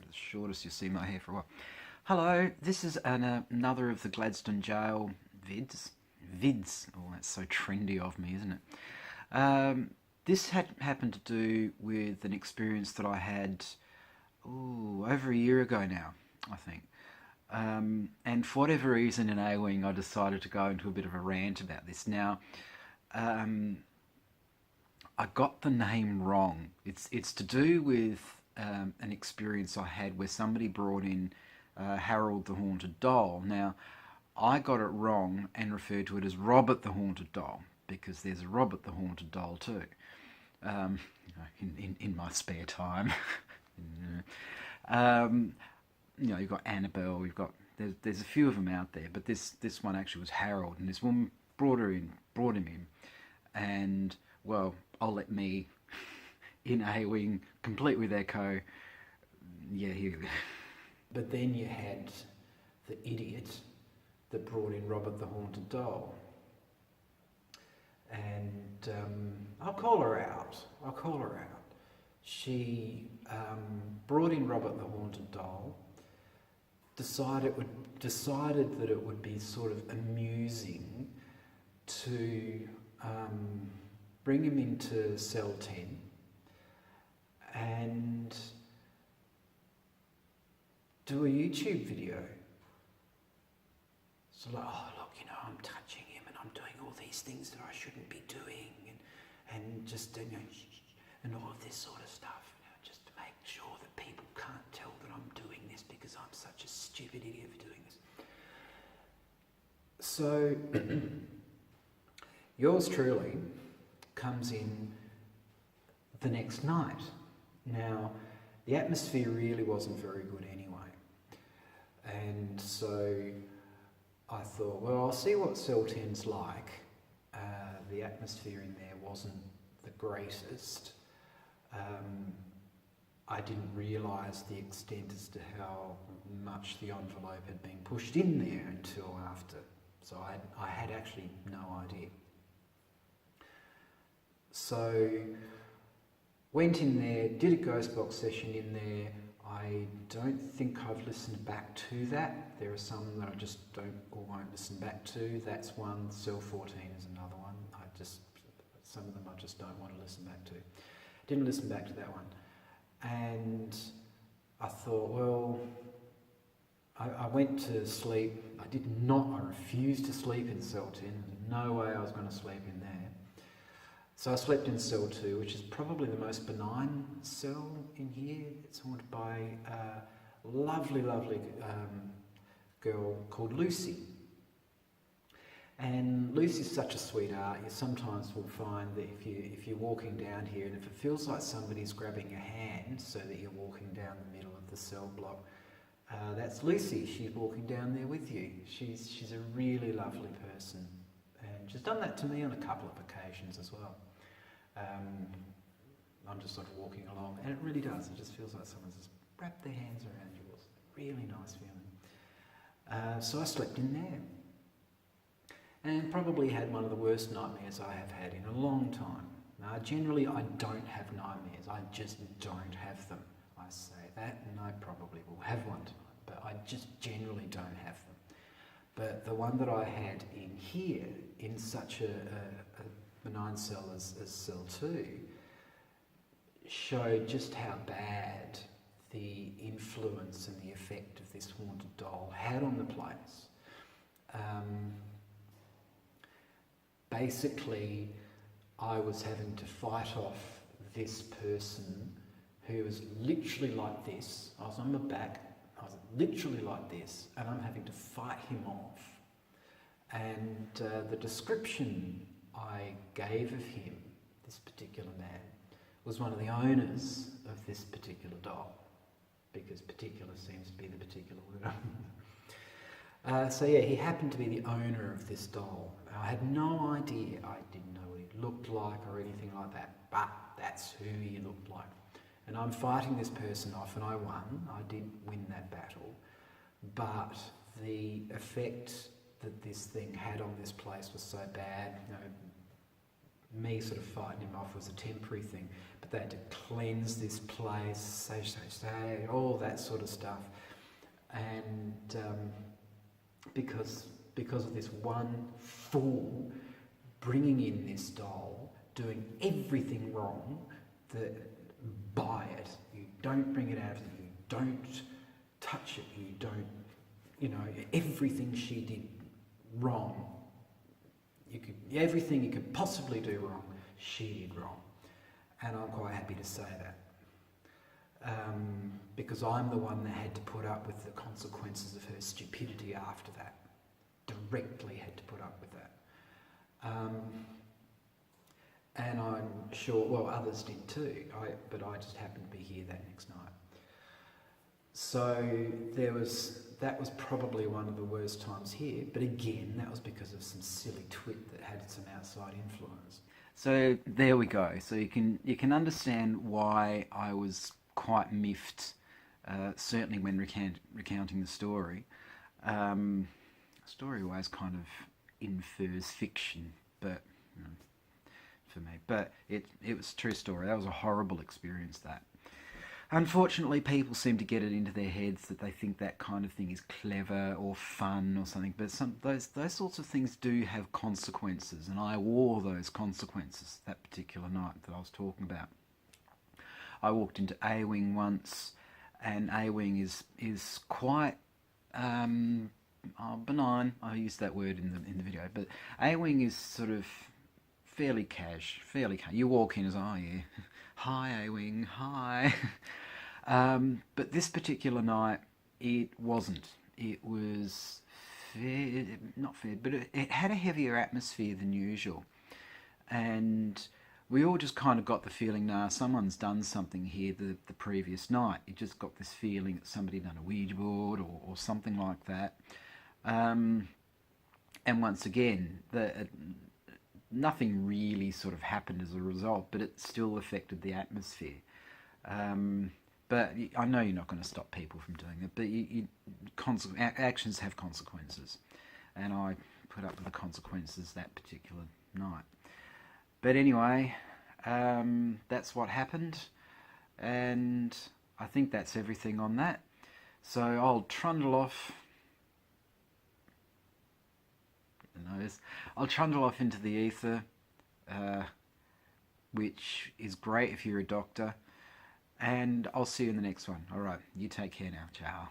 the shortest you see my hair for a while. Hello, this is another of the Gladstone Gaol vids. Vids. Oh, that's so trendy of me, isn't it? This had happened to do with an experience that I had over a year ago now, I think. And for whatever reason in A-Wing, I decided to go into a bit of a rant about this. Now, I got the name wrong. It's to do with an experience I had where somebody brought in Harold the Haunted Doll. Now, I got it wrong and referred to it as Robert the Haunted Doll, because there's a Robert the Haunted Doll too, in my spare time. You've got Annabelle, there's a few of them out there, but this one actually was Harold, and this woman brought him in, and well, I'll let me in A-Wing, complete with echo. Yeah, here. But then you had the idiot that brought in Robert the Haunted Doll. And I'll call her out. She brought in Robert the Haunted Doll, decided that it would be sort of amusing to bring him into cell 10 and do a YouTube video. So like, oh look, I'm touching him and I'm doing all these things that I shouldn't be doing, and just and all of this sort of stuff, just to make sure that people can't tell that I'm doing this because I'm such a stupid idiot for doing this. So yours truly comes in the next night. Now, the atmosphere really wasn't very good anyway. And so I thought, well, I'll see what cell 10's like. The atmosphere in there wasn't the greatest. I didn't realise the extent as to how much the envelope had been pushed in there until after. So I had actually no idea. So went in there, did a ghost box session in there. I don't think I've listened back to that. There are some that I just don't or won't listen back to. That's one. Cell 14 is another one. Some of them I just don't want to listen back to. Didn't listen back to that one. And I thought, well, I went to sleep. I refused to sleep in cell 10. There's no way I was going to sleep in there. So I slept in cell 2, which is probably the most benign cell in here. It's haunted by a lovely, lovely girl called Lucy. And Lucy's such a sweetheart. You sometimes will find that if you're walking down here and if it feels like somebody's grabbing your hand so that you're walking down the middle of the cell block, that's Lucy. She's walking down there with you. She's a really lovely person. And she's done that to me on a couple of occasions as well. I'm just sort of walking along, and it really does. It just feels like someone's just wrapped their hands around yours. Really nice feeling. So I slept in there, and probably had one of the worst nightmares I have had in a long time. Now, generally, I don't have nightmares. I just don't have them. I say that, and I probably will have one tonight, but I just generally don't have them. But the one that I had in here, in such a benign cell as cell 2, showed just how bad the influence and the effect of this haunted doll had on the place. Basically, I was having to fight off this person who was literally like this. I was on my back, I was literally like this, and I'm having to fight him off. And the description I gave of him, this particular man, was one of the owners of this particular doll, because particular seems to be the particular word. So yeah, he happened to be the owner of this doll. I had no idea. I didn't know what he looked like or anything like that, but that's who he looked like. And I'm fighting this person off, and I won. I did win that battle, but the effect that this thing had on this place was so bad. Me sort of fighting him off was a temporary thing, but they had to cleanse this place, say, all that sort of stuff. And because of this one fool bringing in this doll, doing everything wrong, buy it, you don't bring it out, you don't touch it, you don't, everything she did wrong, everything you could possibly do wrong, she did wrong. And I'm quite happy to say that. Because I'm the one that had to put up with the consequences of her stupidity after that. Directly had to put up with that. And I'm sure, well, others did too, but I just happened to be here that next night. So that was probably one of the worst times here, but again, that was because of some silly twit that had some outside influence. So there we go. So you can understand why I was quite miffed, certainly when recounting the story. Story always kind of infers fiction, but for me. But it was a true story. That was a horrible experience, that. Unfortunately, people seem to get it into their heads that they think that kind of thing is clever or fun or something, but those sorts of things do have consequences, and I wore those consequences that particular night that I was talking about. I walked into A-Wing once, and A-Wing is quite benign. I used that word in the video, but A-Wing is sort of fairly cash. You walk in as, oh yeah, hi A-Wing, hi. But this particular night, it wasn't. It was not fair, but it had a heavier atmosphere than usual. And we all just kind of got the feeling, someone's done something here the previous night. You just got this feeling that somebody done a Ouija board or something like that. And once again, nothing really sort of happened as a result, but it still affected the atmosphere. But I know you're not going to stop people from doing it, but actions have consequences, and I put up with the consequences that particular night. But anyway, that's what happened, and I think that's everything on that. So I'll trundle off. I'll trundle off into the ether, which is great if you're a doctor, and I'll see you in the next one. All right, you take care now. Ciao.